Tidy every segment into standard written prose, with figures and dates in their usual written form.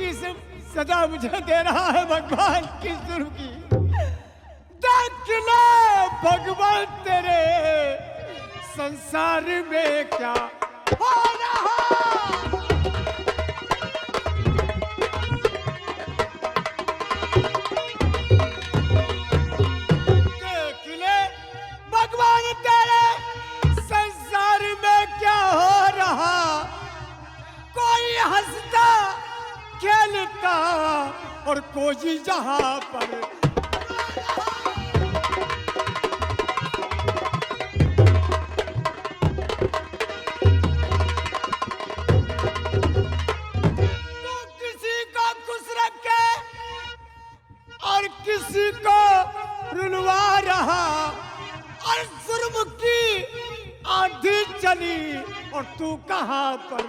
किस सजा मुझे दे रहा है भगवान, किस जुर्म की? देख ले भगवान तेरे संसार में क्या हो रहा। देख ले भगवान तेरे संसार में क्या हो रहा। कोई हंसता खेलता और कोई जहां पर किसी को रुलवा रहा। और जुर्म की आंधी चली और तू कहां पर।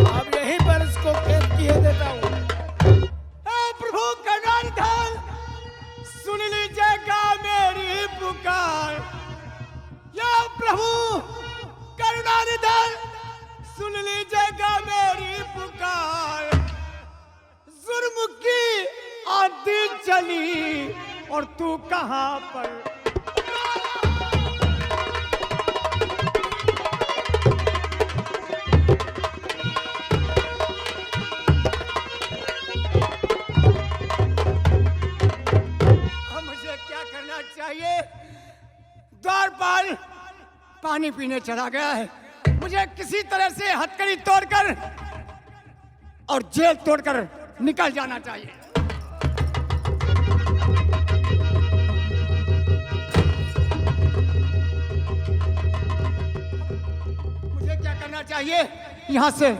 अब यहीं पर इसको कैद किए देता हूँ। प्रभु करुणानिधान सुन लीजिएगा मेरी पुकार। या प्रभु करुणानिधान सुन लीजिएगा मेरी पुकार। जुर्म की आंधी चली और तू कहां पर। मुझे क्या करना चाहिए? द्वारपाल पानी पीने चला गया है। मुझे किसी तरह से हथकड़ी तोड़कर और जेल तोड़कर निकल जाना चाहिए। मुझे क्या करना चाहिए? यहां से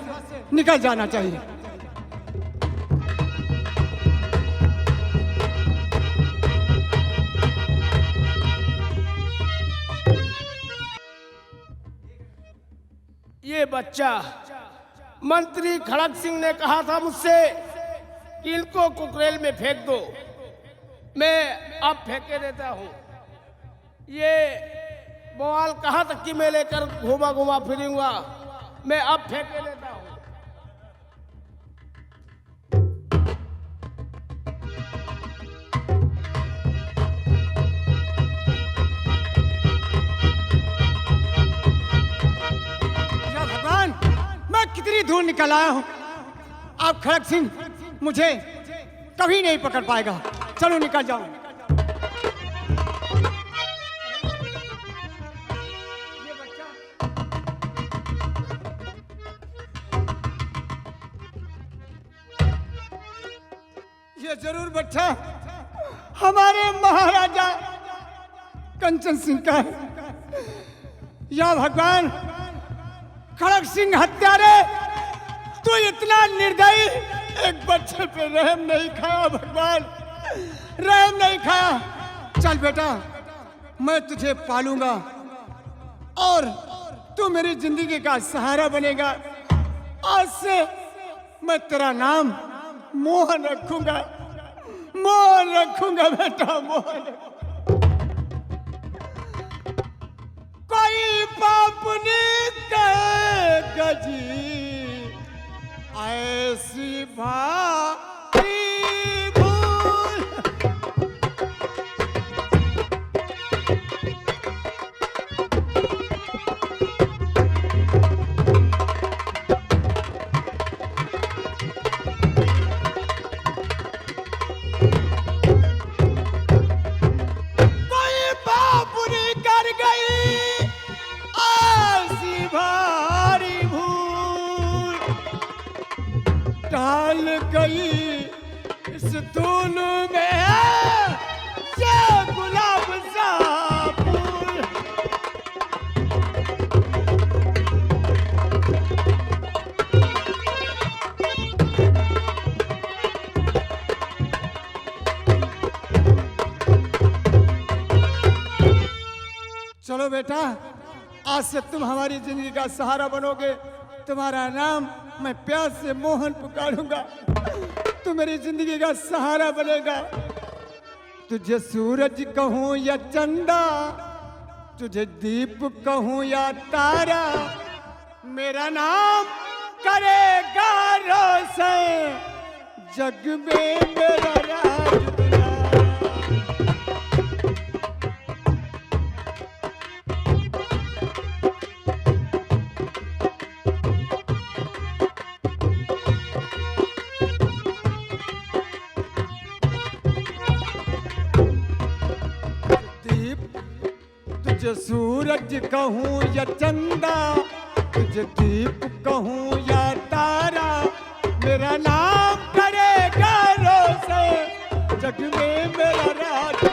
निकल जाना चाहिए। ये बच्चा मंत्री खड़क सिंह ने कहा था मुझसे कि इनको कुकरेल में फेंक दो। मैं अब फेंके देता हूँ। ये बवाल कहाँ तक कि मैं लेकर घुमा घुमा फिरूंगा। मैं अब फेंके देता हूँ। कितनी दूर निकल आया हूं। आप खड़क सिंह मुझे कभी नहीं पकड़ पाएगा। चलो निकल जाओ। ये बच्चा ये जरूर बच्चा हमारे महाराजा कंचन सिंह का है। या भगवान खड़क सिंह हत्यारे, तू इतना निर्दयी, एक बच्चे पे रहम नहीं खाया भगवान, रहम नहीं खाया। चल बेटा मैं तुझे पालूंगा और तू मेरी जिंदगी का सहारा बनेगा। आज से मैं तेरा नाम मोहन रखूंगा, मोहन रखूंगा बेटा, मोहन। कोई पाप नहीं कहेगा जी ऐसी भारी भूल। कोई पाप नहीं कर गई भारी भूल। डाल गई इस धूल में ये गुलाब सा फूल। चलो बेटा आज से तुम हमारी जिंदगी का सहारा बनोगे। तुम्हारा नाम मैं प्यार से मोहन पुकारूंगा। तू मेरी जिंदगी का सहारा बनेगा। तुझे सूरज कहूं या चंदा, तुझे दीप कहूं या तारा, मेरा नाम करेगा रोशन जग में मेरा राज दुलारा। तुझे सूरज कहूं या चंदा, तुझे दीप कहूं या तारा, मेरा नाम करेगा रोशन जग में मेरा राज।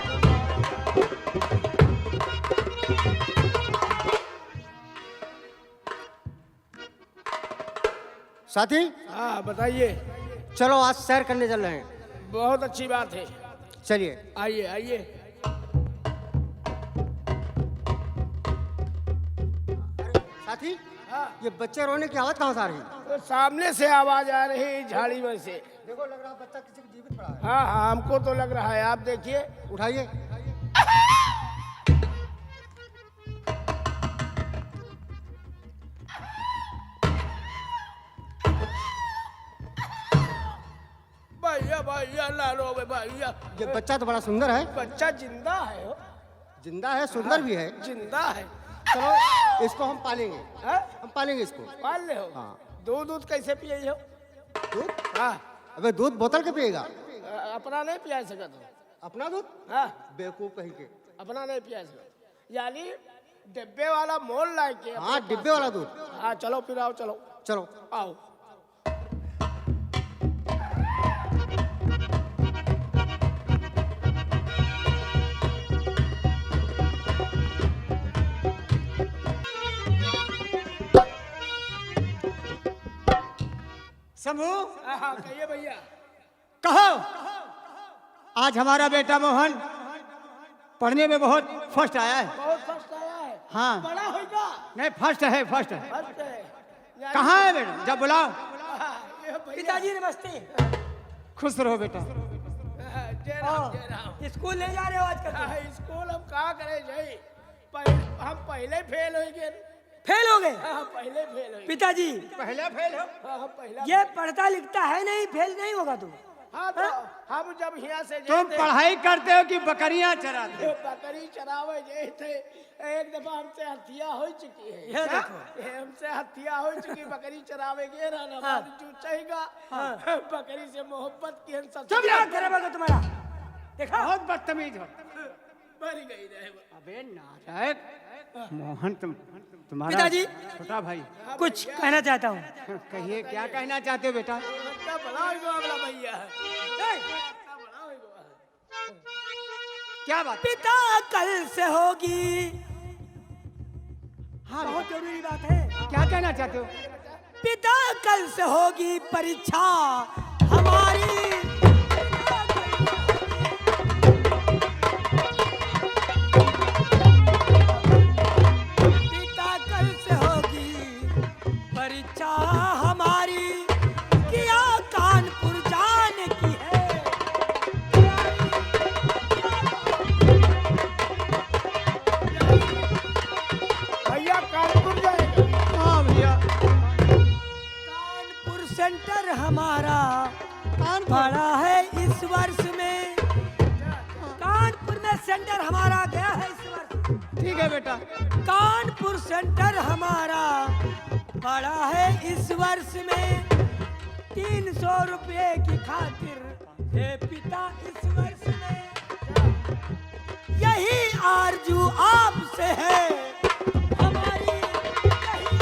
साथी हाँ बताइए। चलो आज सैर करने चल रहे हैं। बहुत अच्छी बात है, चलिए। आइए आइए। साथी हाँ ये बच्चे रोने की आवाज कहाँ से आ रही है? तो सामने से आवाज आ रही है झाड़ी में से। देखो लग रहा है बच्चा किसी की जीवित पड़ा है। हाँ हाँ हमको तो लग रहा है, आप देखिए। उठाइए। भैया भैया ना रो भैया। ये बच्चा तो बड़ा सुंदर है। बच्चा जिंदा है हो? जिंदा है, सुंदर भी है। जिंदा है। चलो इसको हम पालेंगे। हाँ? हम पालेंगे इसको। पाल ले हो? हाँ। दूध दूध कैसे पिए हो? दूध? हाँ अबे दूध बोतल के पिएगा? अपना नहीं पिया सका तो। अपना दूध? हाँ बेवकूफ कहीं के। अपना नहीं पिया सका, यानी डिब्बे वाला मोल ला के। हाँ डिब्बे वाला दूध। हाँ चलो फिर आओ, चलो चलो आओ। शंभू, हाँ कहिए भैया। कहो आज हमारा बेटा मोहन पढ़ने में बहुत फर्स्ट आया है। बहुत फर्स्ट आया है? हाँ। बड़ा होगा? नहीं फर्स्ट है, फर्स्ट है। फर्स्ट है। यानी- कहाँ है बेटा? जब बुलाओ। हाँ, ये भैया। पिताजी नमस्ते। खुश रहो बेटा। हाँ, जय राम जय राम। स्कूल नहीं जा रहे हो आजकल? हाँ, स्कूल हम कहाँ करे जाई, हम पहले फेल हो गए। फेल हो गए? हाँ पहले फेल हो गए। पिताजी पहले फेल हो। हाँ हम पहला। ये पढ़ता लिखता है नहीं, फेल नहीं होगा तुम। हाँ तो हम जब यहाँ से तुम जाते पढ़ाई करते हो कि बकरियां चराते हो? बकरी चरावे गए थे, एक दफा हमसे हत्या हो चुकी है। ये क्या? देखो। ये हमसे हत्या हो चुकी, बकरी चरावे गए ना ना हाँ। जो चाहेगा बकरी से मोहब्बत की हम सब चुप रहो, तेरा बगा तुम्हारा। देखा? बहुत बदतमीज हो। मर गई रहे। अबे नालायक मोहन, तुम्हारा पिताजी। छोटा भाई। कुछ कहना चाहता हूँ। कहिए क्या कहना चाहते हो बेटा? बच्चा बड़ा होगा अगला भैया। ए, बच्चा बड़ा होगा। क्या बात? पिता कल से होगी। हाँ बहुत जरूरी बात है। क्या कहना चाहते हो? पिता कल से होगी परीक्षा हमारी। पिता कल से होगी परीक्षा हमारी, किया कानपुर जाने की है। भैया कानपुर जाएगा? हाँ भैया। कानपुर सेंटर हमारा पड़ा है इस वर्ष में। कानपुर में सेंटर हमारा गया है इस वर्ष। ठीक है बेटा। कानपुर सेंटर हमारा पड़ा है इस वर्ष में। 300 रुपये की खातिर हे पिता इस वर्ष में। यही आरजू आपसे है हमारी, यही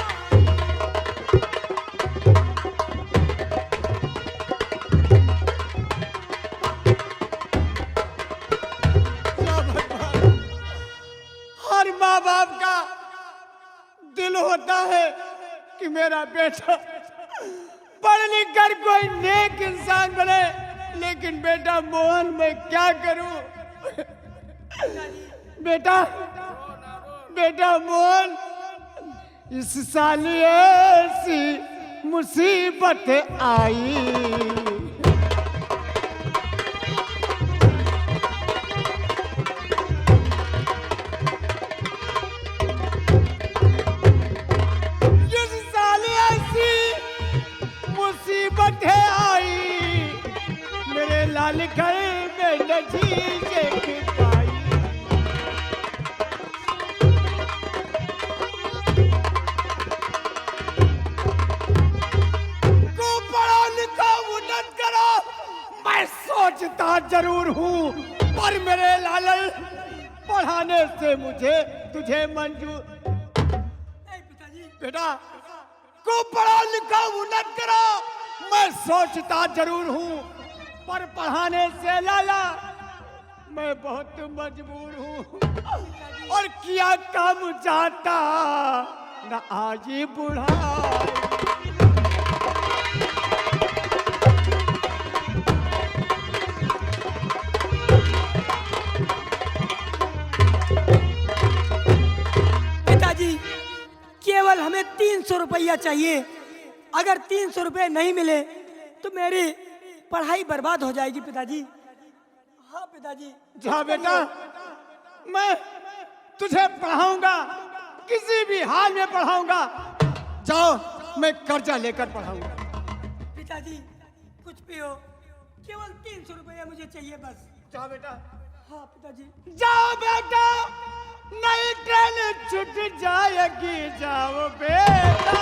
हर माँ बाप का दिल होता है कि मेरा बेटा पढ़ लिख कर कोई नेक इंसान बने, लेकिन बेटा मोहन मैं क्या करूं? बेटा बेटा मोहन, इस साल ऐसी मुसीबत आई। बैठे आई मेरे लाल घर में नजीजे की पाई। तू पढ़ा लिखा उन्नत करो मैं सोचता जरूर हूँ, पर मेरे लाल पढ़ाने से मुझे तुझे मंजूर। पिताजी बेटा को पढ़ा लिखा उन्नत करो मैं सोचता जरूर हूँ, पर पढ़ाने से लाला मैं बहुत मजबूर हूँ। और किया काम जाता न आज ही बुढ़ा। पिताजी केवल हमें 300 रुपया चाहिए। अगर 300 रुपये नहीं मिले तो मेरी पढ़ाई बर्बाद हो जाएगी पिताजी। हाँ पिताजी। जा बेटा मैं तुझे पढ़ाऊंगा, किसी भी हाल में पढ़ाऊंगा। जाओ मैं कर्जा लेकर पढ़ाऊंगा। पिताजी कुछ भी हो केवल 300 रुपया मुझे चाहिए बस। जाओ बेटा। हाँ पिताजी। जाओ बेटा नई ट्रेन छूट जाएगी। जाओ बेटा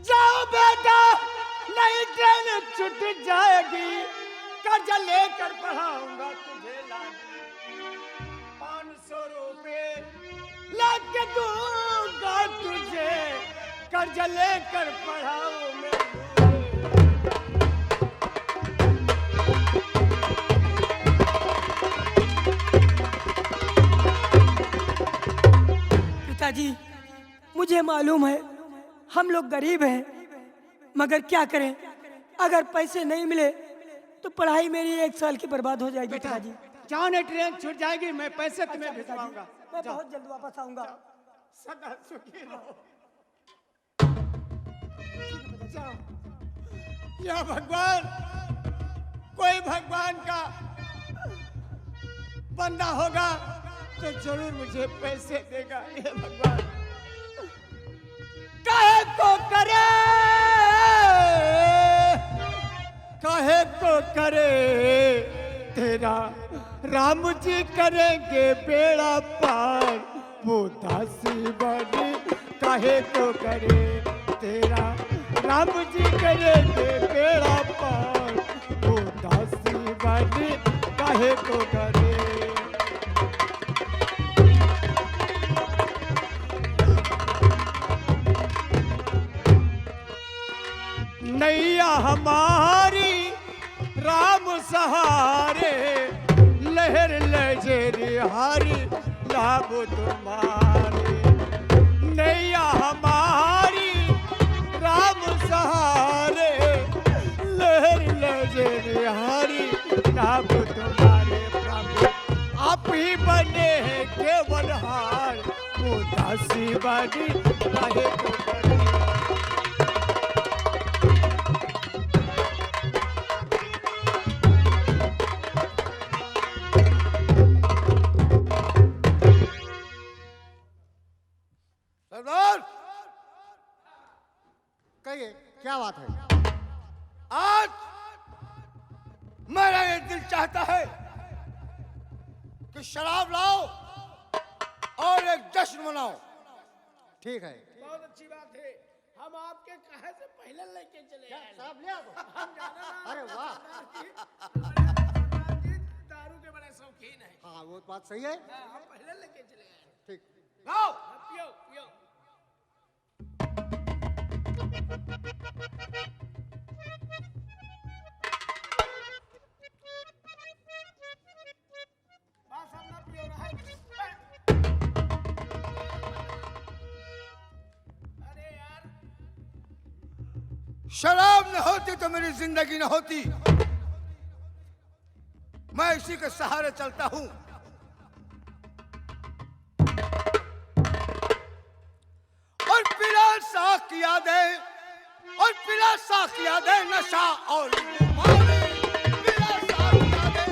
जाओ बेटा नई ट्रेन छूट जाएगी। कर्जा लेकर पढ़ाऊंगा तुझे लागी 500 रुपए लाके दूंगा तुझे। कर्जा लेकर पढ़ाऊं मैं। पिताजी मुझे मालूम है हम लोग गरीब हैं, मगर क्या करें, अगर पैसे नहीं मिले तो पढ़ाई मेरी 1 साल की बर्बाद हो जाएगी। बेटा पिताजी जाओ ना ट्रेन छूट जाएगी, मैं पैसे तुम्हें भिजवाऊंगा। मैं बहुत जल्द वापस आऊंगा। सदा सुखी रहो। जाओ। या भगवान कोई भगवान का बंदा होगा तो जरूर मुझे पैसे देगा। हे भगवान काहे को करे, काहे को करे तेरा राम जी करेंगे बेड़ा पार। वो दासी बनी काहे को करे तेरा राम जी करेंगे बेड़ा पार। वो दासी बनी काहे को करे। नैया हमारी राम सहारे लहर लजरी हारी लाभ तुम्हारे। नैया हमारी राम सहारे लहर लजरी हारी लाभ तुम्हारे। प्रभु आप ही बने हैं केवल हार। वो दासी बनी काहे को करे। कहिए क्या बात है? आज मेरा ये दिल चाहता है कि शराब लाओ और एक जश्न मनाओ। ठीक है। बहुत अच्छी बात है। हम आपके कहे से पहले लेके चले आए। साहब ले आओ। हम जाना ना। अरे वाह। सरदार जी दारू के बड़े शौकीन हैं। हाँ वो बात सही है। हम पहले लेके चले आए। ठीक। लाओ। पियो पियो। बस हम ना पियो रहा है। अरे यार शराब न होती तो मेरी जिंदगी न होती। मैं इसी के सहारे चलता हूं। और पिला साख यादें और पिला साख यादें नशा और पिला साख यादें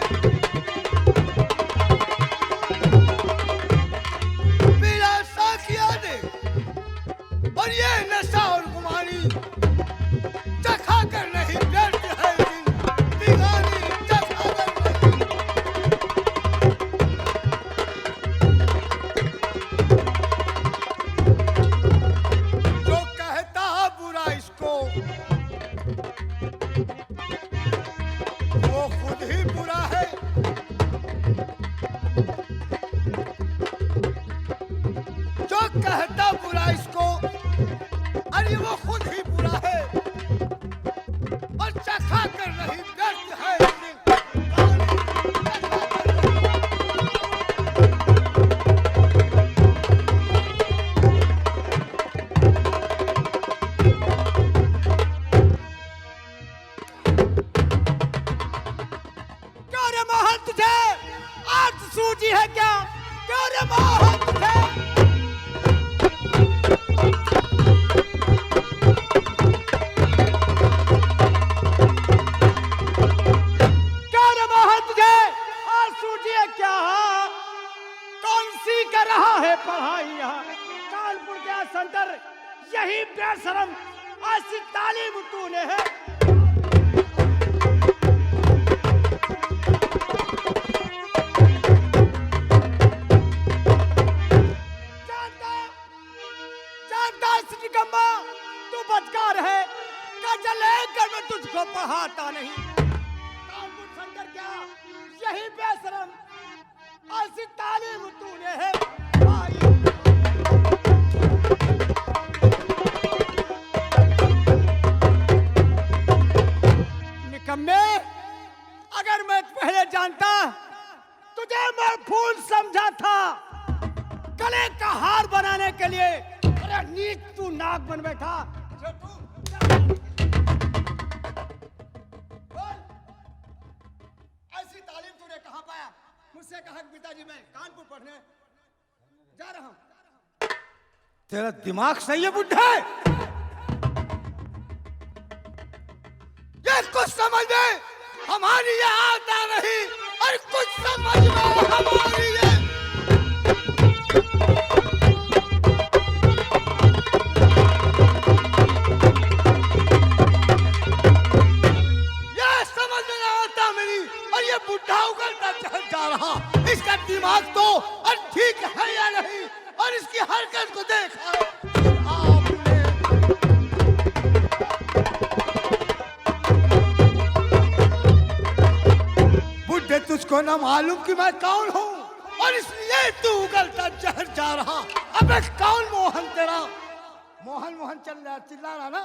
तुझे आज सूझी है क्या? क्यों रे मोहन तुझे? क्यों रे मोहन तुझे आज सूझी है क्या? कौन सी कर रहा है पढ़ाई यहाँ कानपुर के सेंटर? यही बेशरम ऐसी तालीम तूने है। तू बचकार है, कर्जा लेकर मैं तुझको पढ़ाता नहीं। कानपुर सेंटर क्या यही बेशरम ऐसी तालीम तूने है भाई। निकम्मे, अगर मैं पहले जानता तुझे मैं फूल समझा था गले का हार बनाने के लिए। अरे नीच तू नाक बन बैठा। ऐसी तालीम तूने कहां पाया? मुझसे कहा पिताजी मैं कानपुर पढ़ने जा रहा हूं। तेरा दिमाग सही है बुढ़ा? ये कुछ समझ में हमारी ये आता नहीं और कुछ समझ में हमारी ये समझ में ना आता मेरी। और ये बुढ़ा उगलता जा रहा, इसका दिमाग तो और ठीक है या नहीं? और इसकी हरकत को देखा आपने। बुढ़े तुझको ना मालूम कि मैं कौन हूँ और इसलिए तू उगलता जहर जा रहा। अबे कौन मोहन तेरा? मोहन मोहन चिल्ला रहा ना।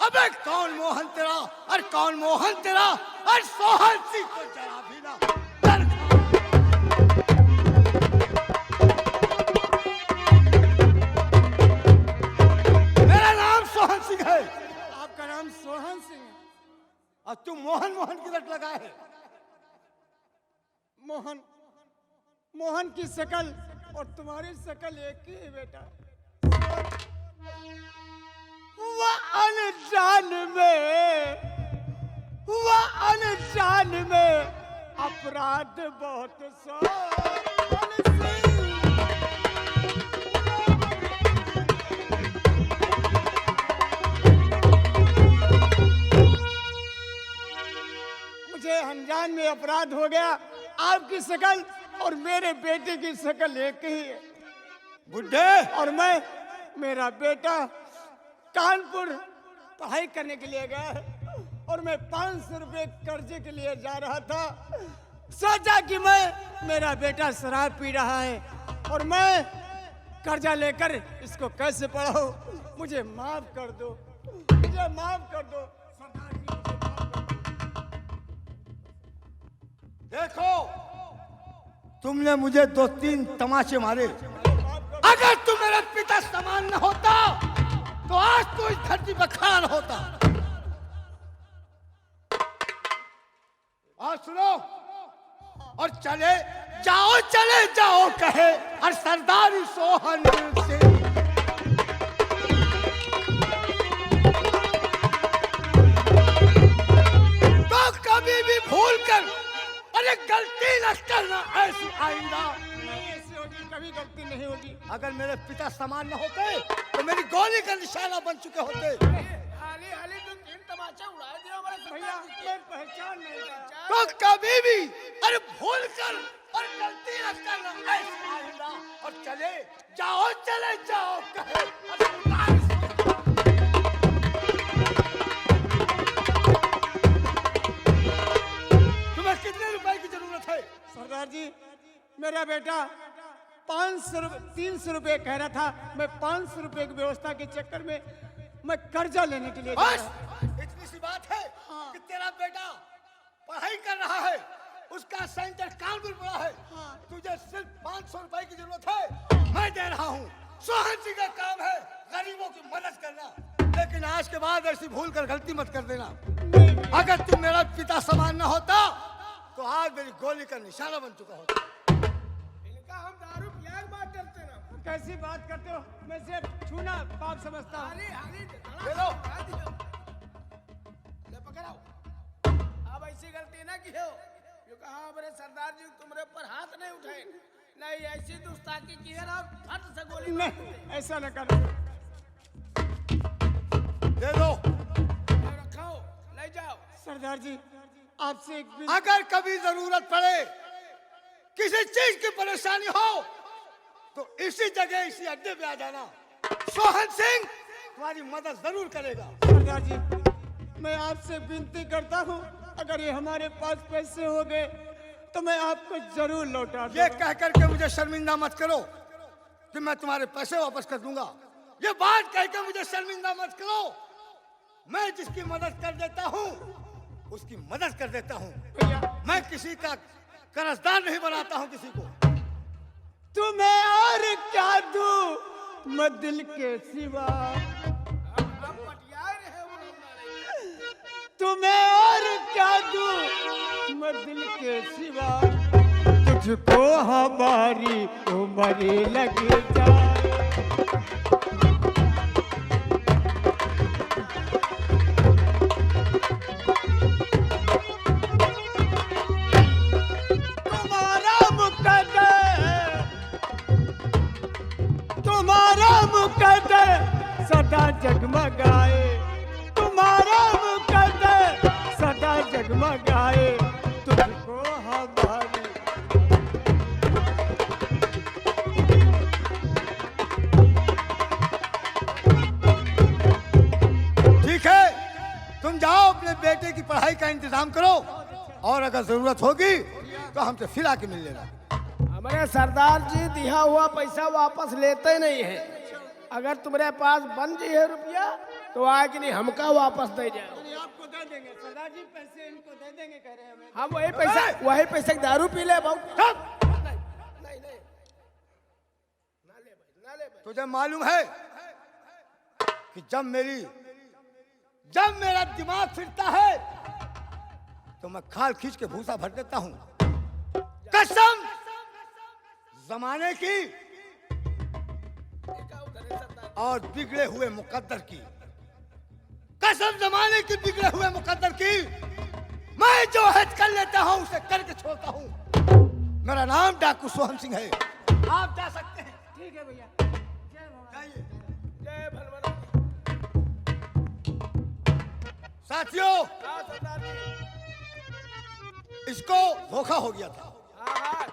अबे कौन मोहन तेरा और कौन मोहन तेरा और सोहन सिंह को जरा भी ना। मेरा नाम सोहन सिंह है। आपका नाम सोहन सिंह है और तुम मोहन मोहन की लट लगाए है। मोहन मोहन की शक्ल और तुम्हारी शक्ल एक ही है बेटा। अनजान में अपराध बहुत मुझे अनजान में अपराध हो गया। आपकी शक्ल और मेरे बेटे की शक्ल एक ही है बुढ़े। और मैं मेरा बेटा कानपुर पढ़ाई करने के लिए गया है और मैं 500 रुपए कर्जे के लिए जा रहा था। सोचा कि मेरा बेटा शराब पी रहा है और मैं कर्जा लेकर इसको कैसे पढ़ाऊं। मुझे माफ कर दो, मुझे माफ कर दो सरदार जी, मुझे माफ कर दो। देखो तुमने मुझे 2-3 तमाचे मारे। अगर तुम मेरा पिता समान न होता तो आज तो इस धरती पर खड़ा न होता। और सुनो और चले जाओ कहे और सरदारी सोहन सिंह। तो कभी भी भूल कर अरे गलती न करना ऐसी आइंदा। ऐसी होगी कभी गलती नहीं होगी। अगर मेरे पिता समान न होते तो मेरी गोली का निशाना बन चुके होते। हाली तुम 3 तमाचा उड़ा दिया हमारे भैया मैं पहचान नहीं पाया। तो कभी भी अरे भूल कर और गलती न करना ऐसी आइंदा। और चले जाओ कहे तुम्हें कितने रुपए की जरूरत है? सरदार जी मेरा बेटा 300 रुपए कह रहा था। मैं 500 रुपए की व्यवस्था के चक्कर में मैं कर्जा लेने के लिए बस इतनी सी बात है कि तेरा बेटा पढ़ाई कर रहा है, उसका सेंटर कानपुर पड़ा है। तुझे सिर्फ 500 रुपए की जरूरत है, मैं दे रहा हूँ। सोहन जी का काम है गरीबों की मदद करना। लेकिन आज के बाद ऐसी भूल कर गलती मत कर देना। अगर तुम मेरा पिता समान न होता तो आज मेरी गोली का निशाना बन चुका होता। इनका हम दारू पिया के बात करते ना। कैसी बात करते हो? मैं सिर्फ छूना पाप समझता हूँ। अरे अरे ले लो। ले पकड़ाओ। अब ऐसी गलती ना की हो जो कहा हमारे सरदार जी तुम्हारे ऊपर हाथ नहीं उठाए, नहीं ऐसी दुस्ताकी की है ना, फट से गोली मार नहीं, दूंगे। ऐसा न कर। दे दो। रखो, ले जाओ। सरदार जी, आपसे एक अगर कभी जरूरत पड़े, किसी चीज की परेशानी हो, तो इसी जगह इसी अड्डे पे आ जाना। सोहन सिंह तुम्हारी मदद जरूर करेगा। सरदार जी, मैं आपसे विनती करता हूँ, अगर ये हमारे पास पैसे हो गए तो मैं आपको जरूर लौटा दूंगा। ये कह करके मुझे शर्मिंदा मत करो कि मैं तुम्हारे पैसे वापस कर दूंगा। ये बात कह के मुझे शर्मिंदा मत करो। मैं जिसकी मदद कर देता हूँ उसकी मदद कर देता हूँ। भैया, मैं किसी का कर्जदार नहीं बनाता हूँ किसी को। तुम्हें और क्या दूं मैं दिल के सिवा, अब पटिया रहे हो तुम्हें और क्या दूं मैं दिल के सिवा, तुझको हमारी उम्र लग जाए। तुम्हारा मुकद्दर सदा जगमगाए, तुम्हारा मुकद्दर सदा जगमगाए, तुझको हमारी। ठीक है, तुम जाओ अपने बेटे की पढ़ाई का इंतजाम करो, और अगर जरूरत होगी तो हमसे फिर आके मिल लेना। हमारे सरदार जी दिया हुआ पैसा वापस लेते नहीं है। अगर तुम्हारे पास बन जी है रुपया तो आए कि नहीं हमका वापस दे जाओ। आपको दे देंगे सरदार जी, पैसे इनको दे देंगे कह रहे हैं हमें। हम वही पैसे की दारू पी ले बहुत। नहीं नहीं ना ले भाई, ना ले भाई। तुझे मालूम है कि जब मेरा दिमाग फिरता है तो मैं खाल खींच के भूसा भर देता हूं। कसम जमाने की और बिगड़े हुए मुकद्दर की, कसम जमाने की बिगड़े हुए मुकद्दर की। मैं जो हद कर लेता हूं उसे करके छोड़ता हूं। मेरा नाम डाकू सोहन सिंह है। आप जा सकते हैं। ठीक है भैया, जाइए। जय भलवान। साथियों, हाँ सरदार जी। इसको धोखा हो गया था। हाँ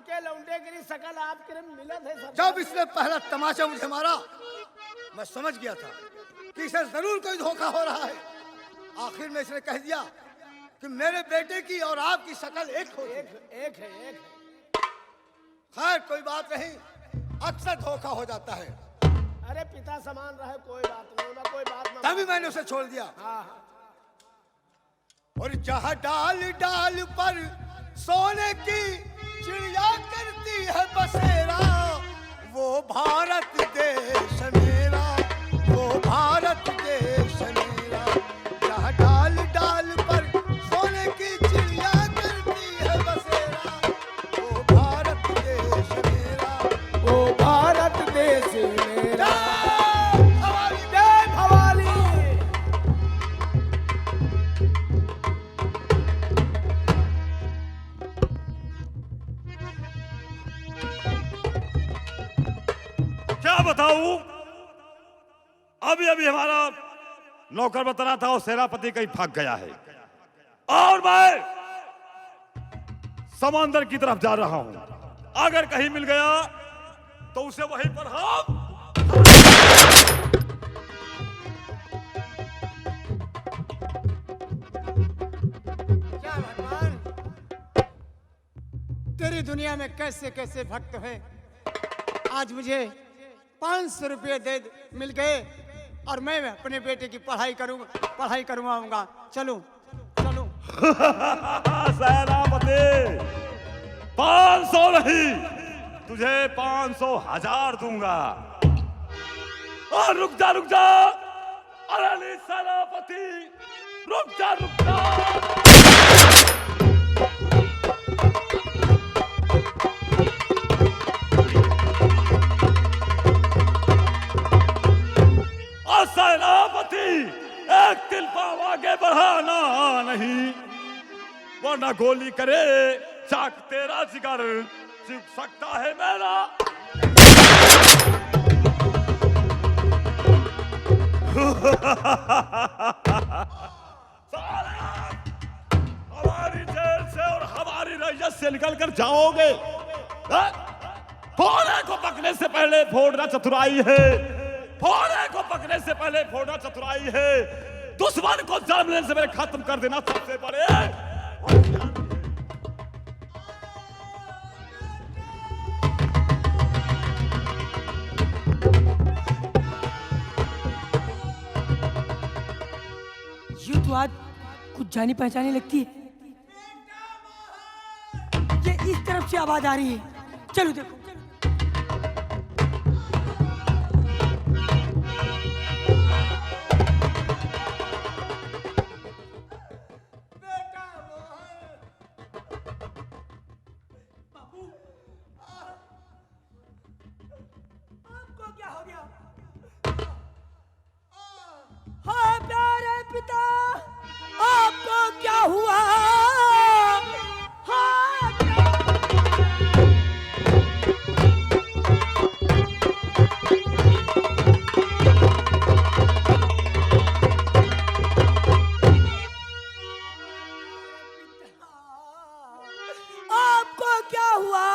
के लौंडे गिरी सकल आपके मिला थे सरदार। जब इसने पहला तमाचा मुझे मारा, मैं समझ गया था कि इसे जरूर कोई धोखा हो रहा है। आखिर में इसने कह दिया कि मेरे बेटे की और आपकी शकल एक हो। एक है। खैर कोई बात नहीं, अक्सर धोखा हो जाता है। अरे पिता समान रहे, कोई बात नहीं ना, कोई बात ना। तभी मैंने उसे छोड़ दिया। हाँ। और जहाँ डाल डाल पर सोने की चिड़िया करती है बसेरा, वो भारत देश मेरा, वो भारत देश मेरा। जहाँ डाल डाल पर सोने की चिड़िया करती है बसेरा, वो भारत देश मेरा, वो भारत देश मेरा। हमारी जय भवानी। क्या बताऊं, अभी अभी हमारा नौकर बता था वो सेनापति कहीं भाग गया है और मैं समंदर की तरफ जा रहा हूं। अगर कहीं मिल गया तो उसे वहीं पर हम। क्या भगवान, तेरी दुनिया में कैसे कैसे भक्त है। आज मुझे 500 रुपये मिल गए और मैं अपने बेटे की पढ़ाई करवाऊंगा। चलूं। सेनापति 500 नहीं, तुझे 500,000 दूंगा। और रुक जा अरे सेनापति, रुक जा। गोली करे, चाक तेरा जिगर चुक सकता है मेरा। हमारी जेल से और हमारी रैयत से निकल कर जाओगे। फोड़े को पकड़ने से पहले फोड़ना चतुराई है, फोड़े को पकड़ने से पहले फोड़ना चतुराई है। दुश्मन को जन्म लेने से पहले खत्म कर देना सबसे बड़े। यूं तो आज कुछ जानी पहचानी लगती है। ये इस तरफ से आवाज आ रही है, चलो देखो। आपको क्या हो गया? हाँ प्यारे पिता, आपको क्या हुआ? हाँ आपको क्या हुआ?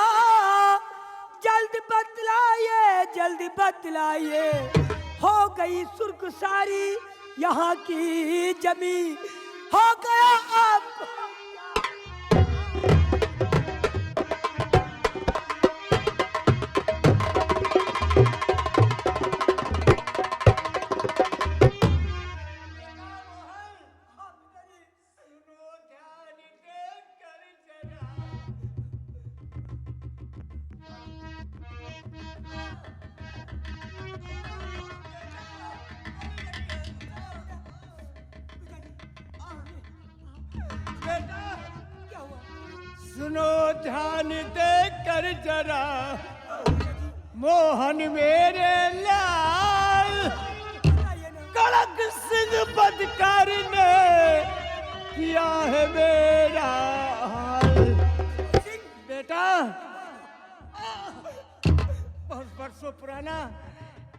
जल्दी बतलाइए। हो गई सुर्ख सारी यहाँ की जमी, हो गया आपको। सुनो ध्यान दे कर जरा, मोहन मेरे लाल, कड़क सिंह बदकार ने किया है मेरा हाल। बेटा, बहुत बरसों पुराना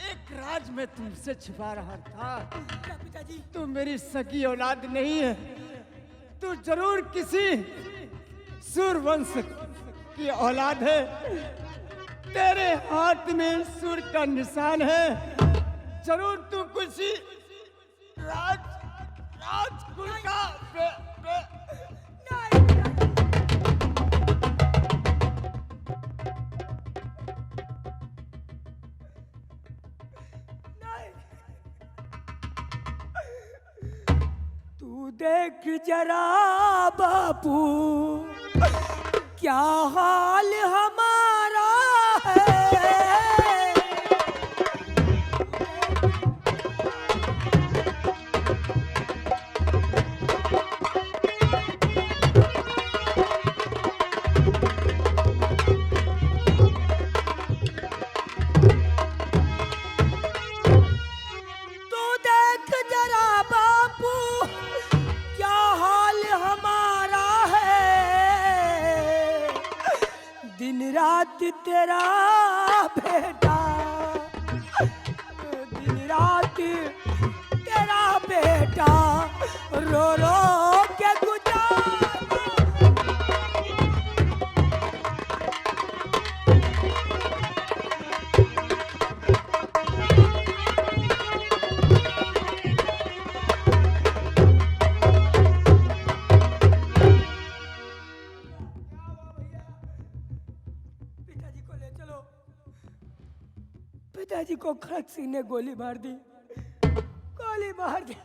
एक राज में तुमसे छिपा रहा था। पिताजी, तू मेरी सगी औलाद नहीं है, तू जरूर किसी सूरवंश की औलाद है। तेरे हाथ में सूर का निशान है, जरूर तू किसी राजकुल का तू देख जरा बापू, क्या हाल हमारा है। तू देख जरा बापू, क्या हाल हमारा है। दिन रात तेरा बेटा, दिन रात तेरा बेटा रो रो के गुजार। पिताजी को ले चलो। पिताजी को खड़क सिंह ने गोली मार दी, गोली मार दी।